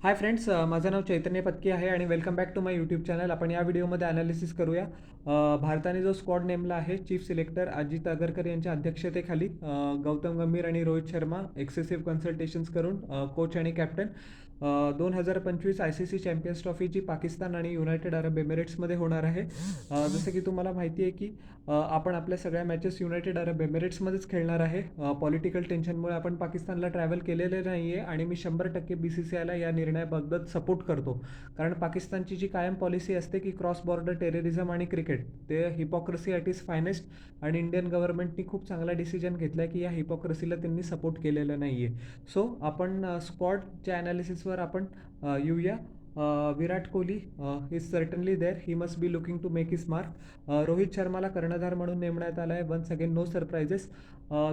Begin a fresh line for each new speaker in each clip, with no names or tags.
Hi friends, माझं नाव चैतन्य पत्की आहे आणि welcome back to my YouTube channel. आपण या व्हिडिओमध्ये ॲनालिसिस करूया. भारताने जो स्क्वॉड नेमला आहे, चीफ सिलेक्टर अजित आगरकर यांच्या अध्यक्षतेखाली गौतम गंभीर आणि रोहित शर्मा एक्सेसिव्ह कन्सल्टेशन्स करून कोच आणि कॅप्टन 2025 ICC चॅम्पियन्स ट्रॉफी जी पाकिस्तान आणि युनायटेड अरब एमिरेट्समध्ये होणार आहे. जसं की तुम्हाला माहिती आहे की आपण आपल्या सगळ्या मॅचेस युनायटेड अरब एमिरेट्समध्येच खेळणार आहे. पॉलिटिकल टेन्शनमुळे आपण पाकिस्तानला ट्रॅव्हल केलेले नाही आहे आणि मी 100% BCCIला या निर्णयाबाबत सपोर्ट करतो. कारण पाकिस्तानची जी कायम पॉलिसी असते की क्रॉस बॉर्डर टेररिझम आणि क्रिकेट ते हिपॉक्रेसी ॲट इज फायनेस्ट, आणि इंडियन गव्हर्नमेंटनी खूप चांगला डिसिजन घेतला आहे की या हिपॉक्रेसीला त्यांनी सपोर्ट केलेलं नाही आहे. सो आपण स्क्वॉडच्या ॲनालिसिसवर आपण येऊया. Virat Kohli is certainly there, he must be looking to make his mark. Rohit शर्माला कर्णधार म्हणून नेमण्यात आलं आहे. Once again no surprises.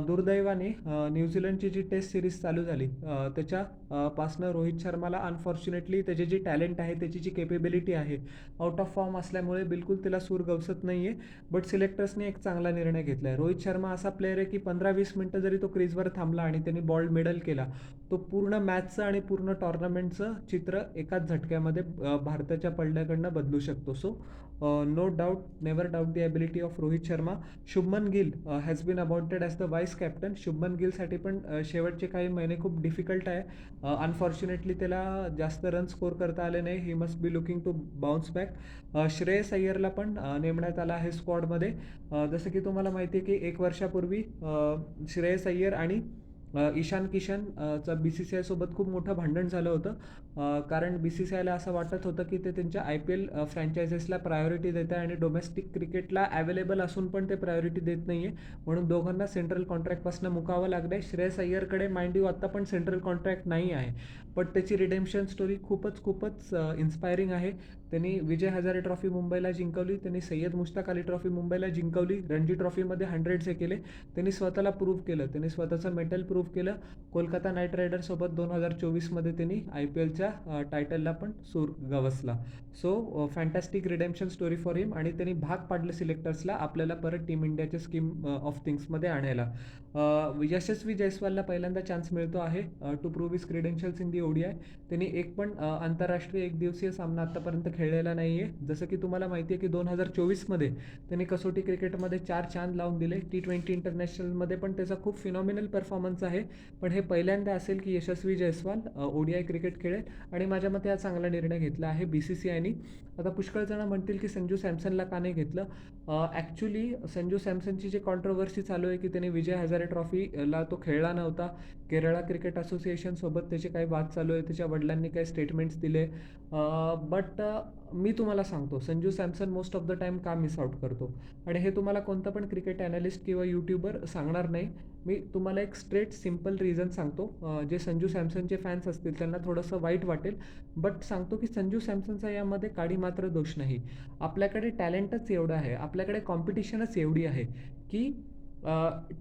दुर्दैवाने न्यूझीलंडची जी टेस्ट सिरीज चालू झाली पासनं रोहित शर्माला अनफॉर्च्युनेटली त्याची जी टॅलेंट आहे, त्याची जी केपेबिलिटी आहे, आउट ऑफ फॉर्म असल्यामुळे बिलकुल त्याला सूर गवसत नाही आहे. बट सिलेक्टर्सने एक चांगला निर्णय घेतला आहे. रोहित शर्मा असा प्लेअर आहे की 15-20 मिनटं जरी तो क्रीजवर थांबला आणि त्यांनी बॉल मिडल केला, तो पूर्ण मॅचचं आणि पूर्ण टॉर्नामेंटचं चित्र एकाच झटक्यामध्ये भारताच्या पडद्याकडनं बदलू शकतो. So no doubt, never doubt the ability of Rohit Sharma. Shubman Gill has been appointed as the vice captain. Shubman गिलसाठी पण शेवटचे काही महिने खूप डिफिकल्ट आहे. अनफॉर्च्युनेटली त्याला जास्त रन स्कोर करता आले नाही. He must be looking to bounce back. Shreyas अय्यरला पण नेमण्यात आला आहे स्क्वॉडमध्ये. जसं की तुम्हाला माहिती आहे की 1 वर्षापूर्वी श्रेयस अय्यर आणि ईशान किशन चा BCCI सोबत खूप मोठं भांडण झालं होतं. कारण BCCIला असं वाटत होतं की ते त्यांच्या IPL फ्रँचायझीसला प्रायोरिटी देत आहे आणि डोमेस्टिक क्रिकेटला अवेलेबल असून पण ते प्रायोरिटी देत नाही आहे. म्हणून दोघांना सेंट्रल कॉन्ट्रॅक्टपासून मुकावं लागलं आहे. श्रेयस अय्यरकडे माइंड यू आत्ता पण सेंट्रल कॉन्ट्रॅक्ट नाही आहे, बट त्याची रिडेम्पशन स्टोरी खूपच इन्स्पायरिंग आहे. त्यांनी विजय हजारे ट्रॉफी मुंबईला जिंकवली, त्यांनी सय्यद मुश्ताक अली ट्रॉफी मुंबईला जिंकवली, रणजी ट्रॉफीमध्ये 100 केले. त्यांनी स्वतःला प्रूव्ह केलं, त्यांनी स्वतःचं मेटल प्रूव्ह केलं. कोलकाता नाईट रायडर्ससोबत 2024मध्ये त्यांनी IPLच्या टायटलला पण सूर गवसला. So fantastic redemption story for him, आणि त्यांनी भाग पाडलं सिलेक्टर्सला आपल्याला परत टीम इंडियाच्या स्कीम ऑफ थिंग्समध्ये आणायला. यशस्वी जयस्वालला पहिल्यांदा चान्स मिळतो आहे to prove his credentials in the ODI. त्यांनी एक पण आंतरराष्ट्रीय एकदिवसीय सामना आत्तापर्यंत खेळलेला नाही आहे. जसं की तुम्हाला माहिती आहे की 2024मध्ये त्यांनी कसोटी क्रिकेटमध्ये 4 चांद लावून दिले. T20 इंटरनॅशनलमध्ये पण त्याचा खूप फिनॉमिनल परफॉर्मन्स आहे. पण हे पहिल्यांदा असेल की यशस्वी जयस्वाल ODI क्रिकेट खेळेल, आणि माझ्या मते हा चांगला निर्णय घेतला आहे BCCIनी. आता पुष्कळ जण म्हणतील की संजू सॅमसनला का नाही घेतलं. ॲक्च्युली संजू सॅमसनची जी कॉन्ट्रोवर्सी चालू आहे की त्याने विजय हजारे ट्रॉफीला तो खेळला नव्हता. केरळा क्रिकेट असोसिएशनसोबत त्याचे काही वाद चालू आहे, त्याच्या वडिलांनी काही स्टेटमेंट्स दिले. बट मी तुम्हाला सांगतो Sanju Samson most of the time का मिस आउट करतो, आणि हे तुम्हाला कोणतं पण क्रिकेट ॲनालिस्ट किंवा यूट्यूबर सांगणार नाही. मी तुम्हाला एक स्ट्रेट सिम्पल रिझन सांगतो. जे संजू सॅमसनचे फॅन्स असतील त्यांना थोडंसं वाईट वाटेल, बट सांगतो की संजू सॅमसनचा यामध्ये काडी मात्र दोष नाही. आपल्याकडे टॅलेंटच एवढं आहे, आपल्याकडे कॉम्पिटिशनच एवढी आहे की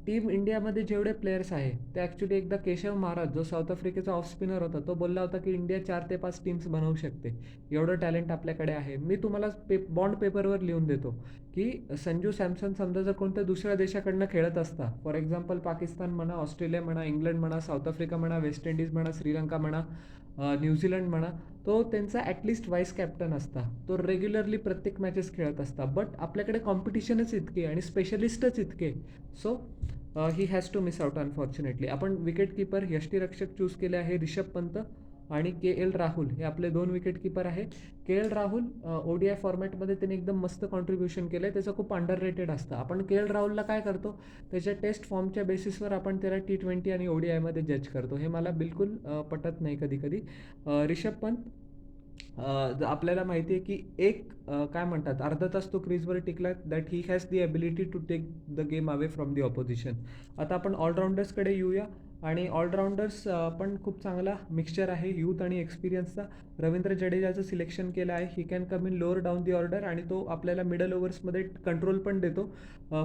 टीम इंडियामध्ये जेवढे प्लेयर्स आहे ते ॲक्च्युली एकदा केशव महाराज जो साऊथ आफ्रिकेचा ऑफ स्पिनर होता, तो बोलला होता की इंडिया 4 ते 5 टीम्स बनवू शकते. एवढं टॅलेंट आपल्याकडे आहे. मी तुम्हाला बॉन्ड पेपरवर लिहून देतो की संजू सॅमसन समजा जर कोणत्या दुसऱ्या देशाकडनं खेळत असता, फॉर एक्झाम्पल पाकिस्तान म्हणा, ऑस्ट्रेलिया म्हणा, इंग्लंड म्हणा, साऊथ आफ्रिका म्हणा, वेस्ट इंडिज म्हणा, श्रीलंका म्हणा, न्यूझीलंड म्हणा, तो त्यांचा ॲटलिस्ट व्हाईस कॅप्टन असता. तो रेग्युलरली प्रत्येक मॅचेस खेळत असता. बट आपल्याकडे कॉम्पिटिशनच इतके आणि स्पेशलिस्टच इतके. So he has to miss out unfortunately. आपण विकेट कीपर यष्टीरक्षक चूज केले आहे रिषभ पंत आणि KL राहुल, हे आपले 2 विकेट कीपर आहे. KL राहुल ODI फॉर्मॅटमध्ये त्याने एकदम मस्त कॉन्ट्रीब्युशन केलं आहे. त्याचं खूप अंडररेटेड असतं. आपण KL राहुलला काय करतो, त्याच्या टेस्ट फॉर्मच्या बेसिसवर आपण त्याला T20 आणि ODIमध्ये जज करतो. हे मला बिलकुल पटत नाही कधी कधी. रिषभ पंत आपल्याला माहिती आहे की काय म्हणतात, अर्धा तास तो क्रीजवर टिकला, that he has the ability to take the game away from the opposition. आता आपण ऑलराऊंडर्सकडे येऊया, आणि ऑलराऊंडर्स पण खूप चांगला मिक्सचर आहे यूथ आणि एक्सपिरियन्सचा. रवींद्र जडेजाचं सिलेक्शन केलं आहे. He can come in lower down the order, आणि तो आपल्याला मिडल ओव्हर्समध्ये कंट्रोल पण देतो.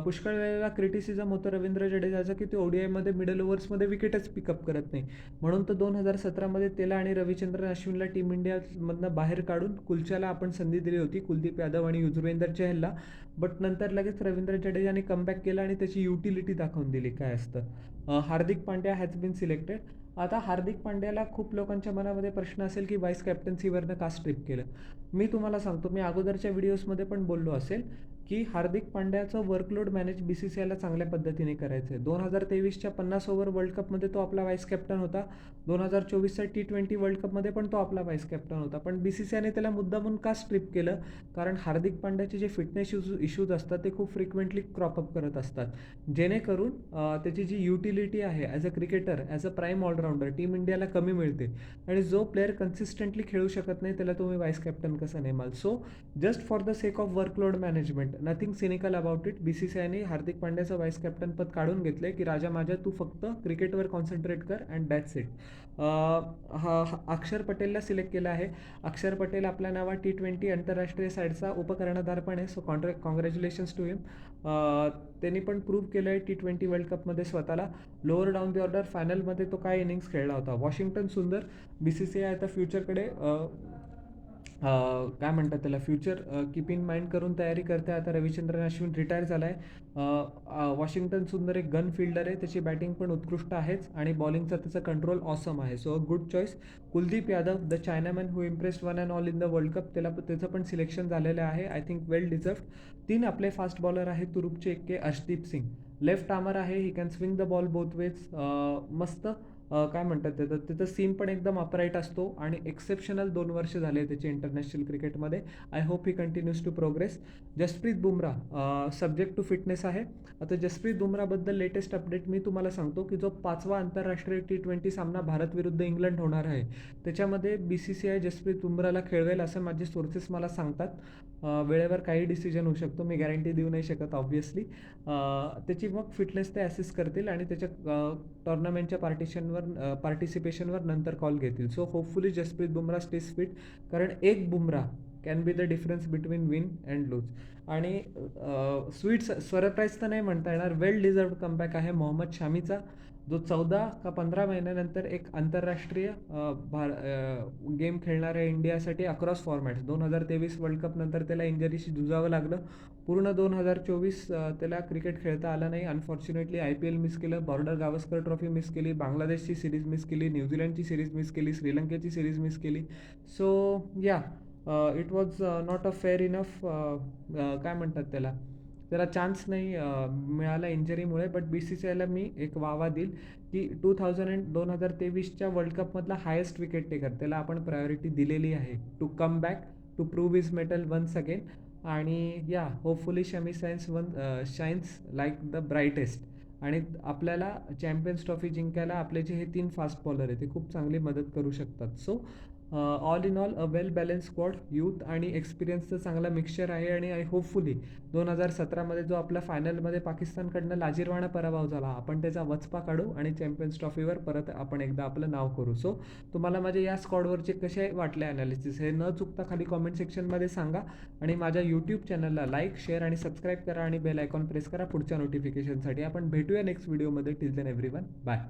पुष्कळ वेळेला क्रिटिसिझम होतं रवींद्र जडेजाचं की तो ODIमध्ये मिडल ओव्हर्समध्ये विकेटच पिकअप करत नाही. म्हणून तर 2017मध्ये त्याला आणि रविचंद्रन अश्विनला टीम इंडियामधनं बाहेर काढून कुलच्याला आपण संधी दिली होती, कुलदीप यादव आणि युजवेंद्र चहलला. बट नंतर लगेच रवींद्र जडेजाने कमबॅक केला आणि त्याची युटिलिटी दाखवून दिली काय असतं. Hardik Pandya has bin selected. आता हार्दिक पांड्याला खूप लोकांच्या मनामध्ये प्रश्न असेल की वाईस कॅप्टन्सीवरनं का स्ट्रिप केलं. मी तुम्हाला सांगतो, मी अगोदरच्या व्हिडिओजमध्ये पण बोललो असेल की हार्दिक पांड्याचं वर्कलोड मॅनेज BCCIला चांगल्या पद्धतीने करायचं आहे. 2023च्या 50 ओव्हर वर्ल्ड कपमध्ये तो आपला वाईस कॅप्टन होता. 2024च्या T20 वर्ल्ड कपमध्ये पण तो आपला वाईस कॅप्टन होता. पण BCCIने त्याला मुद्दामून का स्ट्रिप केलं? कारण हार्दिक पांड्याचे जे फिटनेस इश्यूज असतात ते खूप फ्रिक्वेंटली क्रॉपअप करत असतात. जेणेकरून त्याची जी युटिलिटी आहे as a cricketer, as a prime allrounder team इंडियाला कमी मिळते. आणि जो प्लेअर कन्सिस्टंटली खेळू शकत नाही त्याला तुम्ही वाईस कॅप्टन कसं नेमाल? So just for the sake of workload management, nothing cynical about it, BCCIने हार्दिक पांड्याचं वाईस कॅप्टन पद काढून घेतलं की राजा माझ्या तू फक्त क्रिकेटवर कॉन्सन्ट्रेट कर अँड दॅट्स इट. अक्षर पटेलला सिलेक्ट केलं आहे. अक्षर पटेल आपल्या नावात T20 आंतरराष्ट्रीय साईडचा उपकर्णधार पण आहे. सो कॉंग्रॅच्युलेशन्स टू हिम. त्यांनी पण प्रूव्ह केलं आहे T20 वर्ल्ड कपमध्ये स्वतःला. लोअर डाऊन द ऑर्डर फायनलमध्ये तो काय इनिंग्स खेळला होता. वॉशिंग्टन सुंदर, BCCI आता फ्युचरकडे काय म्हणतात त्याला, फ्युचर कीप इन माइंड करून तयारी करते. आता रविचंद्रन अश्विन रिटायर झाला आहे. वॉशिंग्टन सुंदर एक गन फिल्डर आहे, त्याची बॅटिंग पण उत्कृष्ट आहेच आणि बॉलिंगचा त्याचा कंट्रोल ऑसम आहे. So a good choice. Kuldeep Yadav, the chinaman who impressed one and all in the world cup, त्याचं पण सिलेक्शन झालेलं आहे. आय थिंक वेल डिझर्व्ड. 3 आपले फास्ट बॉलर आहेत, तुरुपचे एक्के, अर्शदीप सिंग. लेफ्ट आर्मर आहे, he can swing the ball both ways. मस्त. काय म्हणतात त्याचं सीम पण एकदम अपराईट असतो आणि एक्सेप्शनल 2 वर्ष झाले त्याचे इंटरनॅशनल क्रिकेटमध्ये. I hope he continues to progress. Jasprit Bumrah subject to fitness आहे. आता जसप्रीत बुमराहबद्दल लेटेस्ट अपडेट मी तुम्हाला सांगतो की जो 5वा आंतरराष्ट्रीय T20 सामना भारत विरुद्ध इंग्लंड होणार आहे त्याच्यामध्ये BCCI जसप्रीत बुमराहला खेळवेल असं माझे सोर्सेस मला सांगतात. वेळेवर काही डिसिजन होऊ शकतो, मी गॅरंटी देऊ नाही शकत ऑब्व्हियसली. त्याची मग फिटनेस ते असेस करतील आणि त्याच्या टुर्नामेंटच्या पार्टिसिपेशनवर नंतर कॉल घेतील. So hopefully Jasprit Bumrah stays fit, कारण एक Bumrah can be the difference between win and lose. आणि स्वीट सरप्राईज तर नाही म्हणता येणार, वेल डिझर्व्ड कमबॅक आहे मोहम्मद शामीचा, जो 14 का 15 महिन्यानंतर एक आंतरराष्ट्रीय गेम खेळणार आहे इंडियासाठी अक्रॉस फॉर्मॅट्स. 2023 वर्ल्ड कप नंतर त्याला इंजरीशी झुजावं लागलं. पूर्ण 2024 त्याला क्रिकेट खेळता आलं नाही. अनफॉर्च्युनेटली IPL मिस केलं, बॉर्डर गावस्कर ट्रॉफी मिस केली, बांगलादेशची सिरीज मिस केली, न्यूझीलंडची सिरीज मिस केली, श्रीलंकेची सिरीज मिस केली. सो या, it was not a fair enough, काय म्हणतात त्याला, त्याला चान्स नाही मिळाला इंजरीमुळे. बट BCCIला मी एक वावा देईल की 2023च्या वर्ल्ड कपमधला हायेस्ट विकेट टेकर, त्याला आपण प्रायोरिटी दिलेली आहे to come back to prove his mettle once again. आणि yeah, hopefully Shami shines like the brightest. आणि आपल्याला चॅम्पियन्स ट्रॉफी जिंकायला आपले जे हे 3 फास्ट बॉलर आहेत ते खूप चांगली मदत करू शकतात. So all in all a well balance squad, youth आणि एक्सपिरियन्सचं चांगला मिक्सचर आहे. आणि होपफुली 2017मध्ये जो आपला फायनलमध्ये पाकिस्तानकडनं लाजिरवाणा पराभव झाला, आपण त्याचा वचपा काढू आणि चॅम्पियन्स ट्रॉफीवर परत आपण एकदा आपलं नाव करू. सो तुम्हाला माझे या स्क्वॉडवरचे कसे वाटले ॲनालिसिस हे न चुकता खाली कॉमेंट सेक्शनमध्ये सांगा. आणि माझ्या यूट्यूब चॅनलला लाईक, शेअर आणि सबस्क्राईब करा आणि बेल आयकॉन प्रेस करा पुढच्या नोटिफिकेशनसाठी. आपण भेटूया नेक्स्ट व्हिडिओमध्ये. Till then everyone, bye.